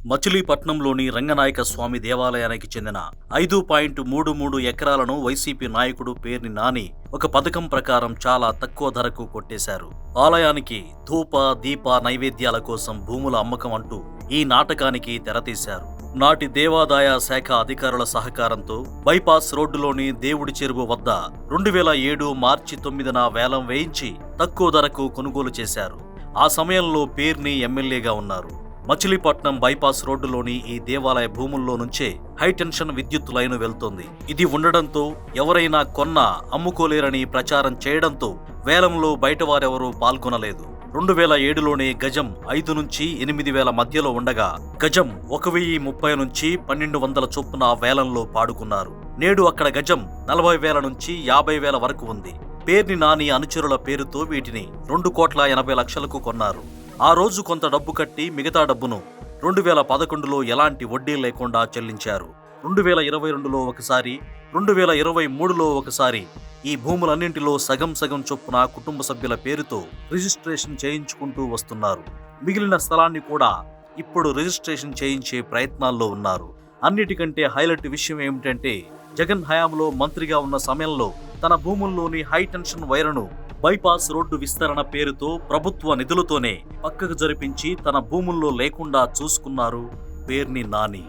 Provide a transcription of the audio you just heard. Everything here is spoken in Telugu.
మచిలీపట్నంలోని రంగనాయక స్వామి దేవాలయానికి చెందిన 5.33 ఎకరాలను వైసీపీ నాయకుడు పేర్ని నాని ఒక పథకం ప్రకారం చాలా తక్కువ ధరకు కొట్టేశారు. ఆలయానికి ధూప దీప నైవేద్యాల కోసం భూముల అమ్మకం అంటూ ఈ నాటకానికి తెరతీశారు. నాటి దేవాదాయ శాఖ అధికారుల సహకారంతో బైపాస్ రోడ్డులోని దేవుడి చెరువు వద్ద 2007 మార్చి 9న వేలం వేయించి తక్కువ ధరకు కొనుగోలు చేశారు. ఆ సమయంలో పేర్ని ఎమ్మెల్యేగా ఉన్నారు. మచిలీపట్నం బైపాస్ రోడ్డులోని ఈ దేవాలయ భూముల్లో నుంచే హైటెన్షన్ విద్యుత్ లైను వెళ్తోంది. ఇది ఉండడంతో ఎవరైనా కొన్నా అమ్ముకోలేరని ప్రచారం చేయడంతో వేలంలో బయటవారెవరూ పాల్గొనలేదు. 2007లోనే గజం 5 నుంచి 8,000 మధ్యలో ఉండగా గజం 1,030 నుంచి 1,200 చొప్పున వేలంలో పాడుకున్నారు. నేడు అక్కడ గజం 40,000 నుంచి 50,000 వరకు ఉంది. పేర్ని నాని అనుచరుల పేరుతో వీటిని 2,80,00,000కు కొన్నారు. ఆ రోజు కొంత డబ్బు కట్టి మిగతా డబ్బును 2011లో ఎలాంటి వడ్డీ లేకుండా చెల్లించారు. 2022లో ఒకసారి, 2023లో ఒకసారి ఈ భూములన్నింటిలో సగం సగం చొప్పున కుటుంబ సభ్యుల పేరుతో రిజిస్ట్రేషన్ చేయించుకుంటూ వస్తున్నారు. మిగిలిన స్థలాన్ని కూడా ఇప్పుడు రిజిస్ట్రేషన్ చేయించే ప్రయత్నాల్లో ఉన్నారు. అన్నిటికంటే హైలైట్ విషయం ఏమిటంటే జగన్ హయాంలో మంత్రిగా ఉన్న సమయంలో తన భూముల్లోని హైటెన్షన్ వైర్ను బైపాస్ రోడ్డు విస్తరణ పేరుతో ప్రభుత్వ నిధులతోనే పక్కకు జరిపించి తన భూముల్లో లేకుండా చూసుకున్నారు పేర్ని నాని.